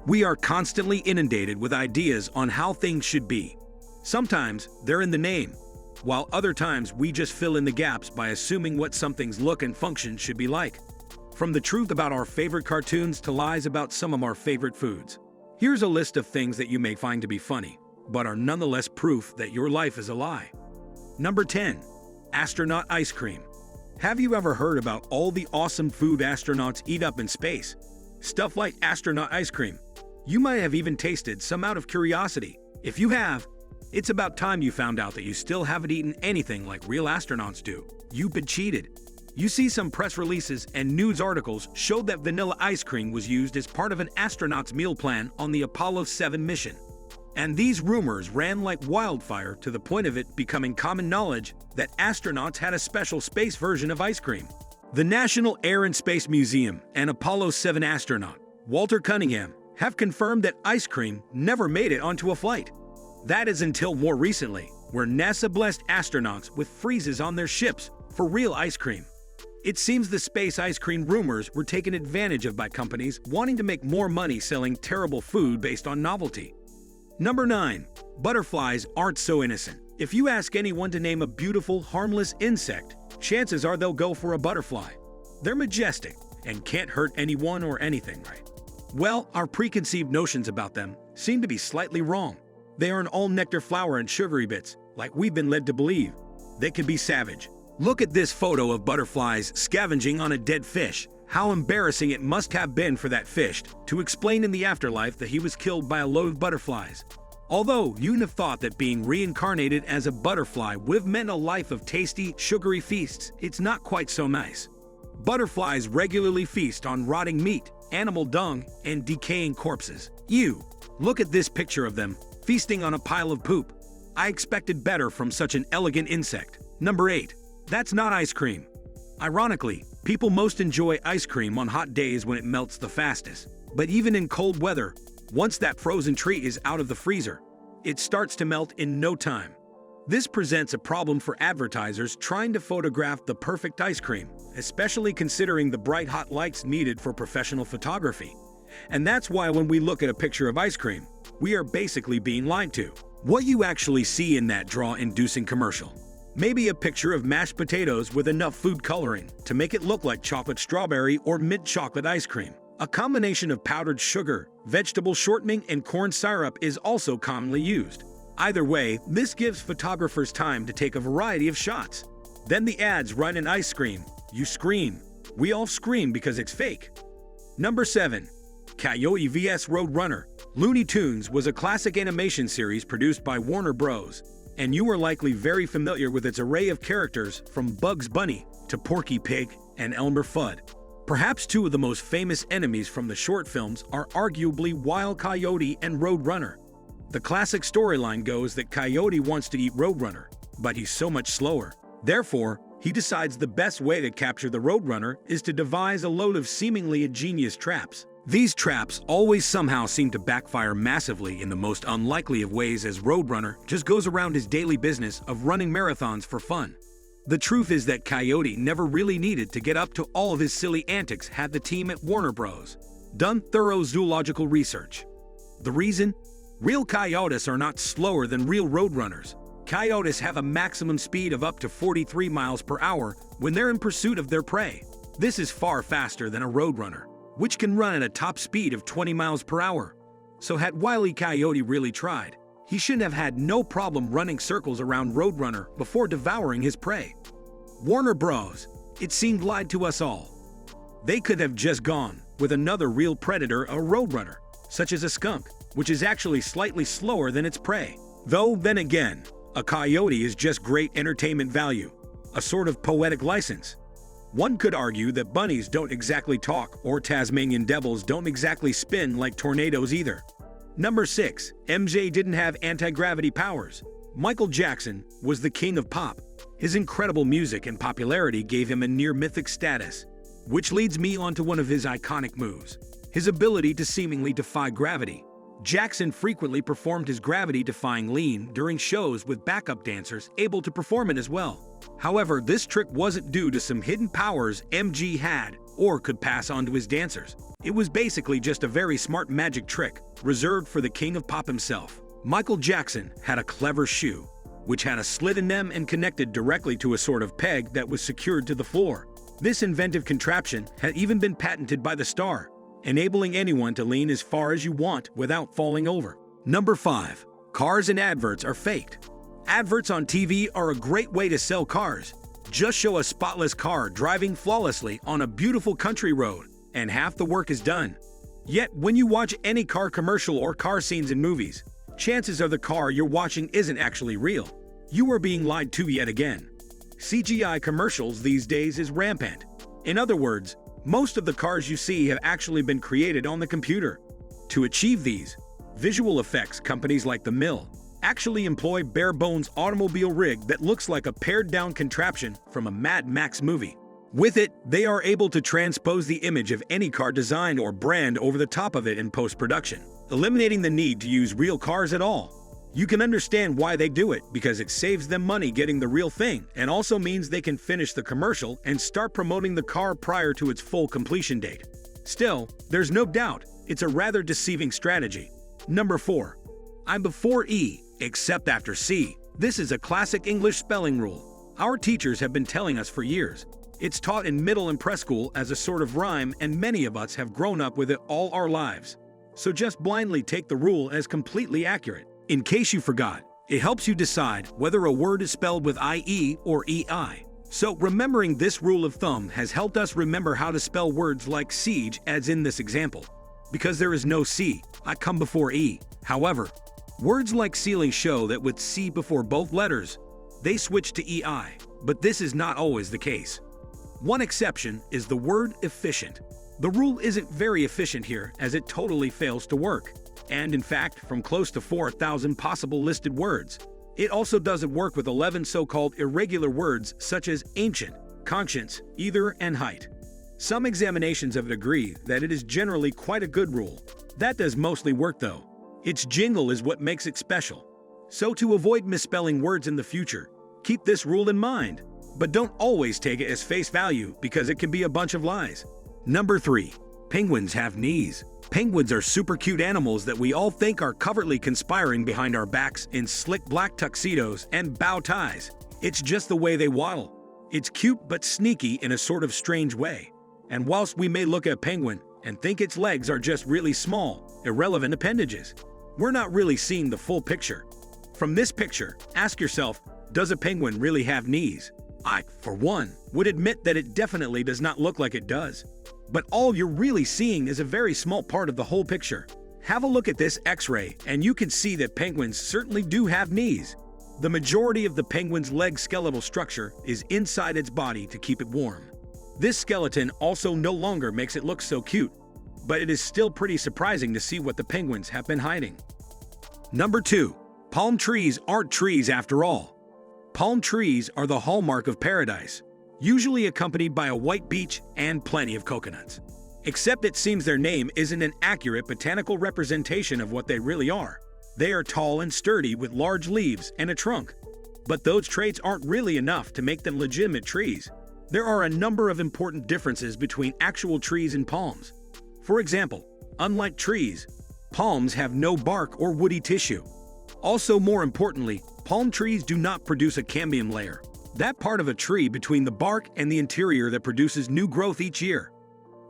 We are constantly inundated with ideas on how things should be. Sometimes they're in the name, while other times we just fill in the gaps by assuming what something's look and function should be like. From the truth about our favorite cartoons to lies about some of our favorite foods. Here's a list of things that you may find to be funny, but are nonetheless proof that your life is a lie. Number 10. Astronaut Ice Cream. Have you ever heard about all the awesome food astronauts eat up in space? Stuff like astronaut ice cream. You might have even tasted some out of curiosity. If you have, it's about time you found out that you still haven't eaten anything like real astronauts do. You've been cheated. You see, some press releases and news articles showed that vanilla ice cream was used as part of an astronaut's meal plan on the Apollo 7 mission. And these rumors ran like wildfire to the point of it becoming common knowledge that astronauts had a special space version of ice cream. The National Air and Space Museum and Apollo 7 astronaut, Walter Cunningham, have confirmed that ice cream never made it onto a flight. That is until more recently, where NASA blessed astronauts with freezes on their ships for real ice cream. It seems the space ice cream rumors were taken advantage of by companies wanting to make more money selling terrible food based on novelty. Number 9. Butterflies aren't so innocent. If you ask anyone to name a beautiful, harmless insect, chances are they'll go for a butterfly. They're majestic and can't hurt anyone or anything, right? Well, our preconceived notions about them seem to be slightly wrong. They aren't all nectar, flower, and sugary bits, like we've been led to believe. They can be savage. Look at this photo of butterflies scavenging on a dead fish. How embarrassing it must have been for that fish to explain in the afterlife that he was killed by a load of butterflies. Although you'd have thought that being reincarnated as a butterfly would have meant a life of tasty, sugary feasts, it's not quite so nice. Butterflies regularly feast on rotting meat, animal dung, and decaying corpses. Ew! Look at this picture of them, feasting on a pile of poop. I expected better from such an elegant insect. Number 8. That's not ice cream. Ironically, people most enjoy ice cream on hot days when it melts the fastest. But even in cold weather, once that frozen treat is out of the freezer, it starts to melt in no time. This presents a problem for advertisers trying to photograph the perfect ice cream, especially considering the bright hot lights needed for professional photography. And that's why when we look at a picture of ice cream, we are basically being lied to. What you actually see in that draw-inducing commercial. Maybe a picture of mashed potatoes with enough food coloring to make it look like chocolate strawberry or mint chocolate ice cream. A combination of powdered sugar, vegetable shortening, and corn syrup is also commonly used. Either way, this gives photographers time to take a variety of shots. Then the ads run in ice cream. You scream. We all scream because it's fake. Number 7. Coyote vs. Roadrunner. Looney Tunes was a classic animation series produced by Warner Bros., and you are likely very familiar with its array of characters from Bugs Bunny to Porky Pig and Elmer Fudd. Perhaps two of the most famous enemies from the short films are arguably Wild Coyote and Roadrunner. The classic storyline goes that Coyote wants to eat Roadrunner, but he's so much slower. Therefore, he decides the best way to capture the Roadrunner is to devise a load of seemingly ingenious traps. These traps always somehow seem to backfire massively in the most unlikely of ways, as Roadrunner just goes around his daily business of running marathons for fun. The truth is that Coyote never really needed to get up to all of his silly antics had the team at Warner Bros. Done thorough zoological research. The reason? Real coyotes are not slower than real roadrunners. Coyotes have a maximum speed of up to 43 miles per hour when they're in pursuit of their prey. This is far faster than a roadrunner, which can run at a top speed of 20 miles per hour. So had Wile E. Coyote really tried, he should have had no problem running circles around Roadrunner before devouring his prey. Warner Bros., it seemed, lied to us all. They could have just gone with another real predator, a roadrunner, such as a skunk, which is actually slightly slower than its prey. Though, then again, a coyote is just great entertainment value, a sort of poetic license. One could argue that bunnies don't exactly talk, or Tasmanian devils don't exactly spin like tornadoes either. Number 6. MJ didn't have anti-gravity powers. Michael Jackson was the king of pop. His incredible music and popularity gave him a near-mythic status, which leads me on to one of his iconic moves, his ability to seemingly defy gravity. Jackson frequently performed his gravity-defying lean during shows with backup dancers able to perform it as well. However, this trick wasn't due to some hidden powers MG had, or could pass on to his dancers. It was basically just a very smart magic trick, reserved for the king of pop himself. Michael Jackson had a clever shoe, which had a slit in them and connected directly to a sort of peg that was secured to the floor. This inventive contraption had even been patented by the star, enabling anyone to lean as far as you want without falling over. Number 5. Cars and adverts are faked. Adverts on TV are a great way to sell cars. Just show a spotless car driving flawlessly on a beautiful country road, and half the work is done. Yet, when you watch any car commercial or car scenes in movies, chances are the car you're watching isn't actually real. You are being lied to yet again. CGI commercials these days is rampant. In other words, most of the cars you see have actually been created on the computer. To achieve these, visual effects companies like The Mill actually employ bare-bones automobile rig that looks like a pared-down contraption from a Mad Max movie. With it, they are able to transpose the image of any car design or brand over the top of it in post-production, eliminating the need to use real cars at all. You can understand why they do it, because it saves them money getting the real thing and also means they can finish the commercial and start promoting the car prior to its full completion date. Still, there's no doubt it's a rather deceiving strategy. Number 4. I'm before E, except after C. This is a classic English spelling rule. Our teachers have been telling us for years. It's taught in middle and preschool as a sort of rhyme, and many of us have grown up with it all our lives. So just blindly take the rule as completely accurate. In case you forgot, it helps you decide whether a word is spelled with IE or EI. So remembering this rule of thumb has helped us remember how to spell words like siege, as in this example. Because there is no C, I come before E. However, words like ceiling show that with C before both letters, they switch to EI, but this is not always the case. One exception is the word efficient. The rule isn't very efficient here, as it totally fails to work. And in fact, from close to 4,000 possible listed words, it also doesn't work with 11 so-called irregular words such as ancient, conscience, either, and height. Some examinations of it agree that it is generally quite a good rule. That does mostly work though. Its jingle is what makes it special. So to avoid misspelling words in the future, keep this rule in mind. But don't always take it as face value because it can be a bunch of lies. Number 3. Penguins have knees. Penguins are super cute animals that we all think are covertly conspiring behind our backs in slick black tuxedos and bow ties. It's just the way they waddle. It's cute but sneaky in a sort of strange way. And whilst we may look at a penguin and think its legs are just really small, irrelevant appendages, we're not really seeing the full picture. From this picture, ask yourself, does a penguin really have knees? I, for one, would admit that it definitely does not look like it does. But all you're really seeing is a very small part of the whole picture. Have a look at this X-ray and you can see that penguins certainly do have knees. The majority of the penguin's leg skeletal structure is inside its body to keep it warm. This skeleton also no longer makes it look so cute, but it is still pretty surprising to see what the penguins have been hiding. Number 2. Palm trees aren't trees after all. Palm trees are the hallmark of paradise, usually accompanied by a white beach and plenty of coconuts. Except it seems their name isn't an accurate botanical representation of what they really are. They are tall and sturdy with large leaves and a trunk. But those traits aren't really enough to make them legitimate trees. There are a number of important differences between actual trees and palms. For example, unlike trees, palms have no bark or woody tissue. Also, more importantly, palm trees do not produce a cambium layer, that part of a tree between the bark and the interior that produces new growth each year.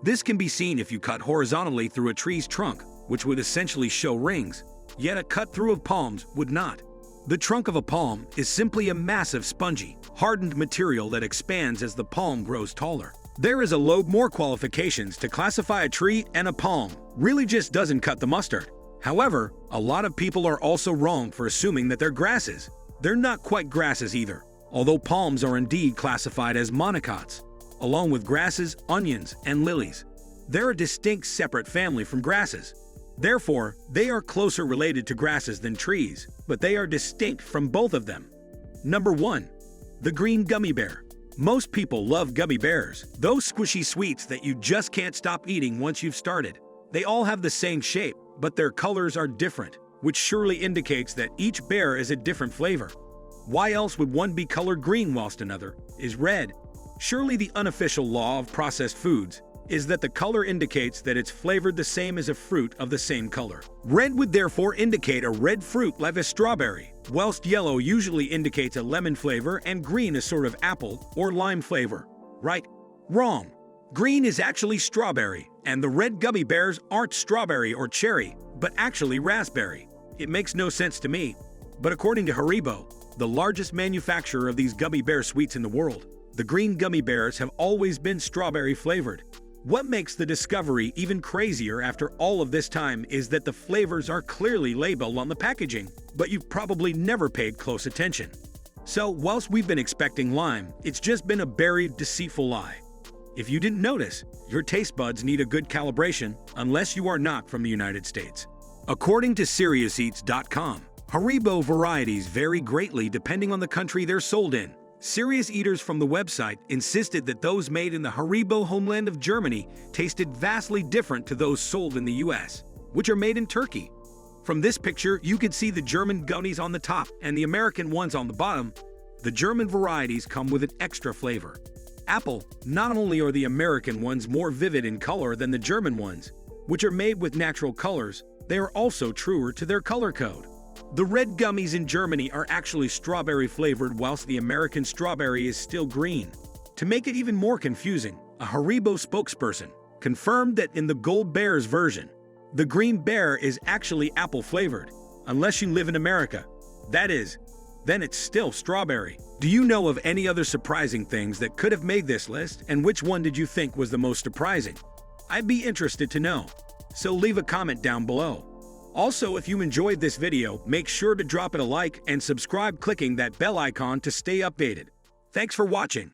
This can be seen if you cut horizontally through a tree's trunk, which would essentially show rings, yet a cut through of palms would not. The trunk of a palm is simply a massive spongy, hardened material that expands as the palm grows taller. There is a load more qualifications to classify a tree, and a palm really just doesn't cut the mustard. However, a lot of people are also wrong for assuming that they're grasses. They're not quite grasses either, although palms are indeed classified as monocots, along with grasses, onions, and lilies. They're a distinct separate family from grasses. Therefore, they are closer related to grasses than trees, but they are distinct from both of them. Number 1. The green gummy bear. Most people love gummy bears, those squishy sweets that you just can't stop eating once you've started. They all have the same shape, but their colors are different, which surely indicates that each bear is a different flavor. Why else would one be colored green whilst another is red? Surely the unofficial law of processed foods is that the color indicates that it's flavored the same as a fruit of the same color. Red would therefore indicate a red fruit like a strawberry, whilst yellow usually indicates a lemon flavor and green a sort of apple or lime flavor. Right? Wrong. Green is actually strawberry, and the red gummy bears aren't strawberry or cherry, but actually raspberry. It makes no sense to me. But according to Haribo, the largest manufacturer of these gummy bear sweets in the world, the green gummy bears have always been strawberry flavored. What makes the discovery even crazier after all of this time is that the flavors are clearly labeled on the packaging, but you've probably never paid close attention. So, whilst we've been expecting lime, it's just been a buried, deceitful lie. If you didn't notice, your taste buds need a good calibration unless you are not from the United States. According to SeriousEats.com, Haribo varieties vary greatly depending on the country they're sold in. Serious eaters from the website insisted that those made in the Haribo homeland of Germany tasted vastly different to those sold in the US, which are made in Turkey. From this picture, you can see the German gummies on the top and the American ones on the bottom. The German varieties come with an extra flavor. Apple. Not only are the American ones more vivid in color than the German ones, which are made with natural colors, they are also truer to their color code. The red gummies in Germany are actually strawberry flavored, whilst the American strawberry is still green. To make it even more confusing, a Haribo spokesperson confirmed that in the Gold Bears version, the green bear is actually apple flavored, unless you live in America. That is, then it's still strawberry. Do you know of any other surprising things that could have made this list, and which one did you think was the most surprising? I'd be interested to know, so leave a comment down below. Also, if you enjoyed this video, make sure to drop it a like and subscribe clicking that bell icon to stay updated. Thanks for watching.